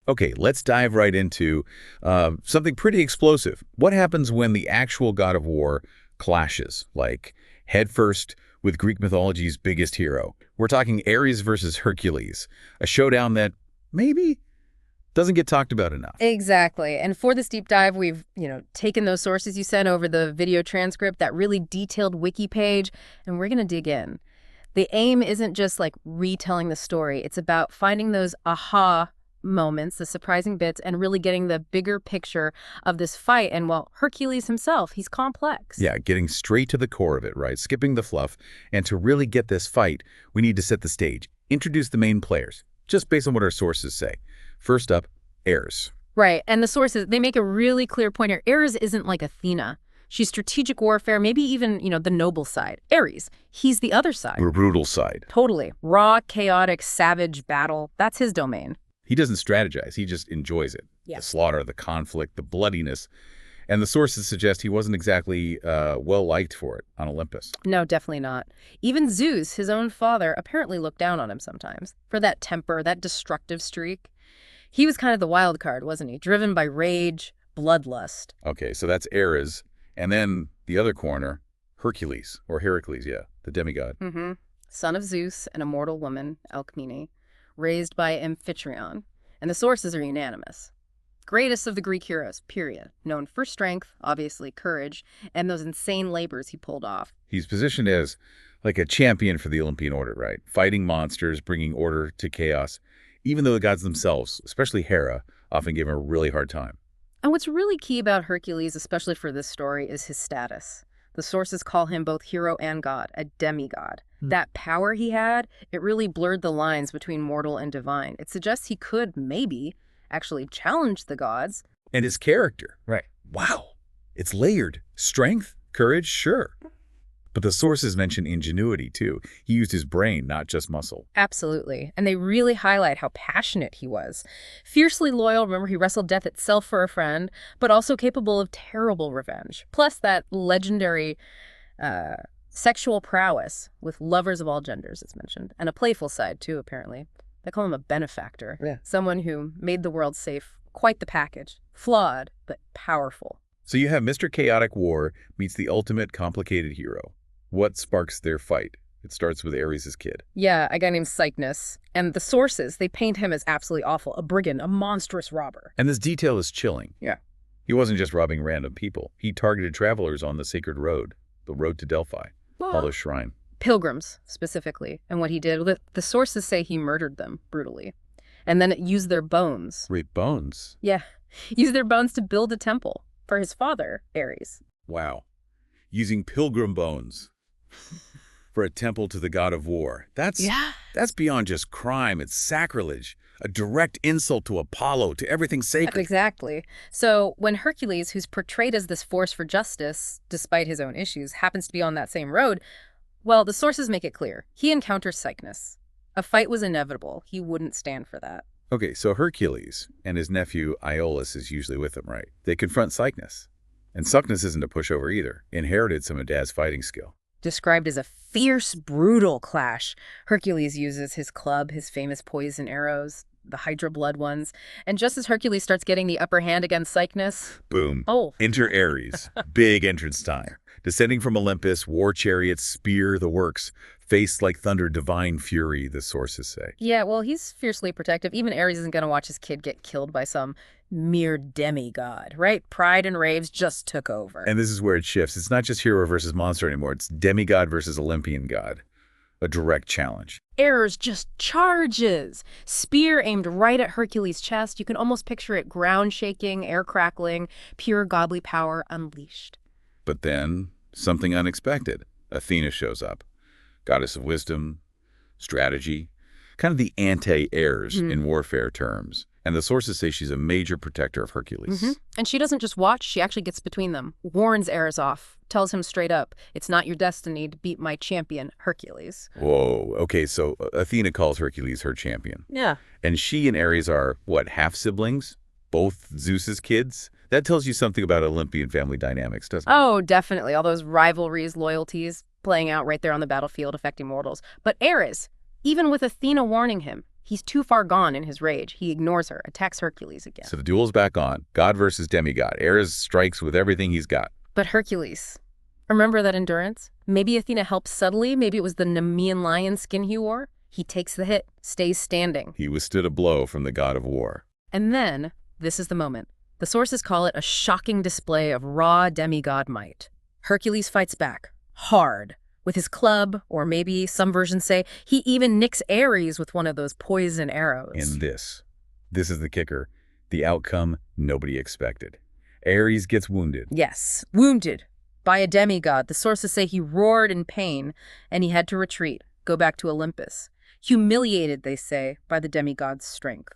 Okay, let's dive right into something pretty explosive. What happens when the actual god of war clashes, like headfirst with Greek mythology's biggest hero? We're talking Ares versus Hercules, a showdown that maybe doesn't get talked about enough. Exactly. And for this deep dive, we've, taken those sources you sent over the video transcript, that really detailed wiki page, and we're going to dig in. The aim isn't just like retelling the story. It's about finding those aha moments, the surprising bits, and really getting the bigger picture of this fight. And well, Hercules himself, he's complex. Yeah, getting straight to the core of it, right? Skipping the fluff. And to really get this fight, we need to set the stage, introduce the main players, just based on what our sources say. First up, Ares. Right. And the sources, they make a really clear point here. Ares isn't like Athena. She's strategic warfare, maybe even, the noble side. Ares, he's the other side. The brutal side. Totally. Raw, chaotic, savage battle. That's his domain. He doesn't strategize. He just enjoys it. Yeah. The slaughter, the conflict, the bloodiness. And the sources suggest he wasn't exactly well-liked for it on Olympus. No, definitely not. Even Zeus, his own father, apparently looked down on him sometimes for that temper, that destructive streak. He was kind of the wild card, wasn't he? Driven by rage, bloodlust. Okay, so that's Ares. And then the other corner, Hercules, or Heracles, yeah, the demigod. Mm-hmm. Son of Zeus and a mortal woman, Alcmene, raised by Amphitryon. And the sources are unanimous. Greatest of the Greek heroes, period. Known for strength, obviously courage, and those insane labors he pulled off. He's positioned as like a champion for the Olympian order, right? Fighting monsters, bringing order to chaos, even though the gods themselves, especially Hera, often gave him a really hard time. And what's really key about Hercules, especially for this story, is his status. The sources call him both hero and god, a demigod. That power he had, it really blurred the lines between mortal and divine. It suggests he could, maybe, actually challenge the gods. And his character. Right. Wow. It's layered. Strength, courage, sure. But the sources mention ingenuity, too. He used his brain, not just muscle. Absolutely. And they really highlight how passionate he was. Fiercely loyal, remember he wrestled death itself for a friend, but also capable of terrible revenge. Plus that legendary sexual prowess with lovers of all genders, it's mentioned. And a playful side, too, apparently. They call him a benefactor. Yeah. Someone who made the world safe. Quite the package. Flawed, but powerful. So you have Mr. Chaotic War meets the ultimate complicated hero. What sparks their fight? It starts with Ares' kid. Yeah, a guy named Cycnus. And the sources, they paint him as absolutely awful. A brigand, a monstrous robber. And this detail is chilling. Yeah. He wasn't just robbing random people. He targeted travelers on the sacred road, the road to Delphi, Apollo's shrine. Pilgrims, specifically. And what he did, the sources say he murdered them brutally. And then used their bones. Wait, bones? Yeah. Used their bones to build a temple for his father, Ares. Wow. Using pilgrim bones for a temple to the god of war. That's beyond just crime. It's sacrilege. A direct insult to Apollo, to everything sacred. Exactly. So when Hercules, who's portrayed as this force for justice, despite his own issues, happens to be on that same road, well, the sources make it clear. He encounters Cycnus. A fight was inevitable. He wouldn't stand for that. Okay, so Hercules and his nephew Iolaus is usually with him, right? They confront Cycnus. And Cycnus isn't a pushover either. Inherited some of Dad's fighting skill. Described as a fierce, brutal clash. Hercules uses his club, his famous poison arrows, the Hydra blood ones. And just as Hercules starts getting the upper hand against Cycnus... Boom. Oh. Enter Ares. Big entrance time. Descending from Olympus, war chariots, spear, the works. Face like thunder, divine fury, the sources say. Yeah, well, he's fiercely protective. Even Ares isn't going to watch his kid get killed by some mere demigod, right? Pride and raves just took over. And this is where it shifts. It's not just hero versus monster anymore. It's demigod versus Olympian god. A direct challenge. Ares just charges. Spear aimed right at Hercules' chest. You can almost picture it ground shaking, air crackling, pure godly power unleashed. But then, something unexpected. Athena shows up. Goddess of wisdom, strategy, kind of the anti-Ares in warfare terms. And the sources say she's a major protector of Hercules. And she doesn't just watch, she actually gets between them. Warns Ares off, tells him straight up, it's not your destiny to beat my champion, Hercules. Whoa, okay, so Athena calls Hercules her champion. Yeah. And she and Ares are, what, half-siblings? Both Zeus's kids? That tells you something about Olympian family dynamics, doesn't it? Oh, definitely. All those rivalries, loyalties, playing out right there on the battlefield, affecting mortals. But Ares, even with Athena warning him, He's too far gone in his rage. He ignores her, attacks Hercules again. So the duel's back on. God versus demigod. Ares strikes with everything he's got. But Hercules, remember that endurance? Maybe Athena helped subtly. Maybe it was the Nemean lion skin he wore. He takes the hit, stays standing. He withstood a blow from the god of war. And then, this is the moment. The sources call it a shocking display of raw demigod might. Hercules fights back, hard, with his club, or maybe some versions say he even nicks Ares with one of those poison arrows. And this is the kicker. The outcome nobody expected. Ares gets wounded. Yes, wounded by a demigod. The sources say he roared in pain, and he had to retreat, go back to Olympus. Humiliated, they say, by the demigod's strength.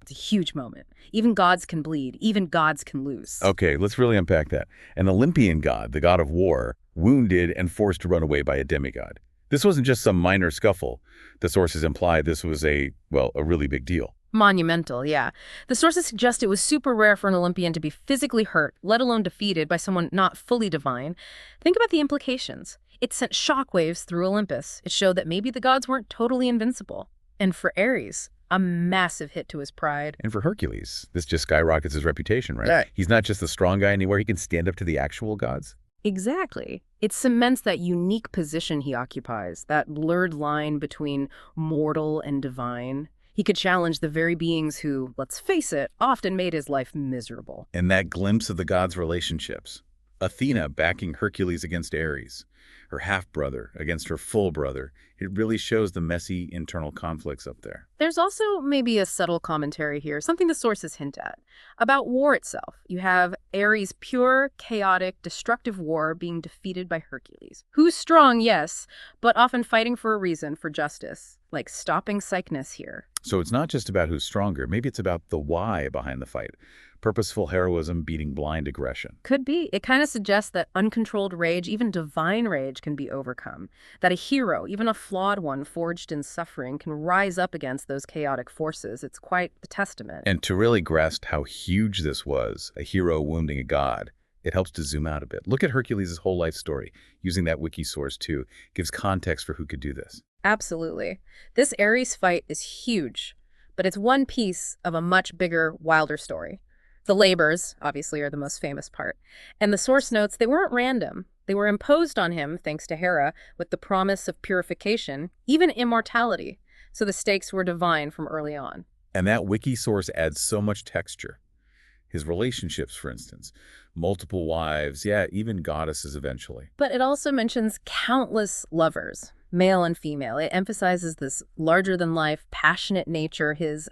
It's a huge moment. Even gods can bleed. Even gods can lose. Okay, let's really unpack that. An Olympian god, the god of war, wounded and forced to run away by a demigod. This wasn't just some minor scuffle. The sources imply this was a really big deal. Monumental, yeah. The sources suggest it was super rare for an Olympian to be physically hurt, let alone defeated by someone not fully divine. Think about the implications. It sent shockwaves through Olympus. It showed that maybe the gods weren't totally invincible. And for Ares, a massive hit to his pride. And for Hercules, this just skyrockets his reputation, right? Yeah. He's not just the strong guy anywhere. He can stand up to the actual gods. Exactly. It cements that unique position he occupies, that blurred line between mortal and divine. He could challenge the very beings who, let's face it, often made his life miserable. And that glimpse of the gods' relationships. Athena backing Hercules against Ares, her half-brother against her full brother. It really shows the messy internal conflicts up there. There's also maybe a subtle commentary here, something the sources hint at, about war itself. You have Ares' pure, chaotic, destructive war being defeated by Hercules, who's strong, yes, but often fighting for a reason, for justice, like stopping Cycnus here. So it's not just about who's stronger. Maybe it's about the why behind the fight. Purposeful heroism beating blind aggression. Could be. It kind of suggests that uncontrolled rage, even divine rage, can be overcome. That a hero, even a flawed one forged in suffering, can rise up against those chaotic forces. It's quite a testament. And to really grasp how huge this was, a hero wounding a god, it helps to zoom out a bit. Look at Hercules' whole life story. Using that wiki source, too, gives context for who could do this. Absolutely. This Ares fight is huge, but it's one piece of a much bigger, wilder story. The labors, obviously, are the most famous part. And the source notes they weren't random. They were imposed on him, thanks to Hera, with the promise of purification, even immortality. So the stakes were divine from early on. And that wiki source adds so much texture. His relationships, for instance. Multiple wives, yeah, even goddesses eventually. But it also mentions countless lovers, male and female. It emphasizes this larger-than-life, passionate nature, his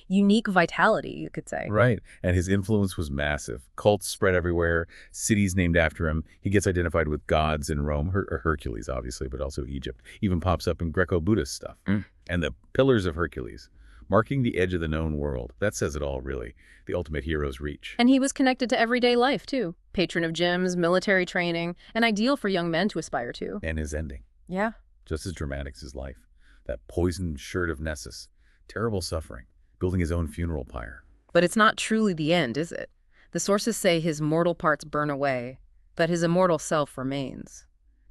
unique vitality, you could say. Right. And his influence was massive. Cults spread everywhere, cities named after him. He gets identified with gods in Rome, or Hercules, obviously, but also Egypt. Even pops up in Greco-Buddhist stuff. And the Pillars of Hercules, marking the edge of the known world. That says it all, really. The ultimate hero's reach. And he was connected to everyday life, too. Patron of gyms, military training, an ideal for young men to aspire to. And his ending. Yeah. Just as dramatic as his life. That poisoned shirt of Nessus. Terrible suffering. Building his own funeral pyre. But it's not truly the end, is it? The sources say his mortal parts burn away, but his immortal self remains.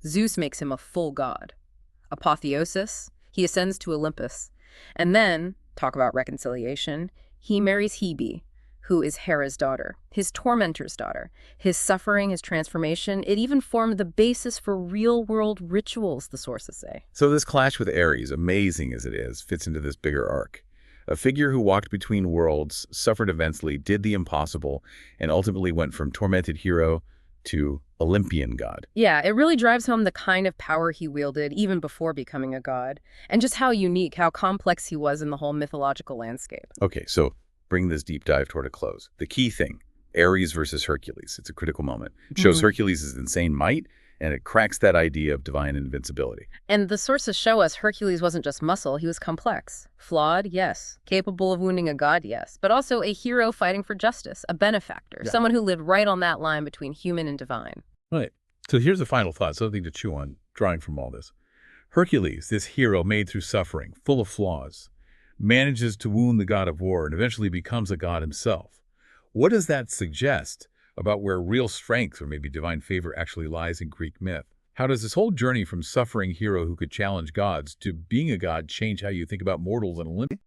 Zeus makes him a full god. Apotheosis, he ascends to Olympus. And then, talk about reconciliation, he marries Hebe, who is Hera's daughter, his tormentor's daughter. His suffering, his transformation, it even formed the basis for real-world rituals, the sources say. So this clash with Ares, amazing as it is, fits into this bigger arc. A figure who walked between worlds, suffered immensely, did the impossible, and ultimately went from tormented hero to Olympian god. Yeah, it really drives home the kind of power he wielded even before becoming a god, and just how unique, how complex he was in the whole mythological landscape. Okay, so bring this deep dive toward a close. The key thing, Ares versus Hercules. It's a critical moment. It shows Hercules' insane might, and it cracks that idea of divine invincibility. And the sources show us Hercules wasn't just muscle, he was complex. Flawed, yes. Capable of wounding a god, yes. But also a hero fighting for justice, a benefactor, someone who lived right on that line between human and divine. Right. So here's a final thought, something to chew on, drawing from all this. Hercules, this hero made through suffering, full of flaws, manages to wound the god of war and eventually becomes a god himself. What does that suggest about where real strength or maybe divine favor actually lies in Greek myth? How does this whole journey from suffering hero who could challenge gods to being a god change how you think about mortals and Olympians?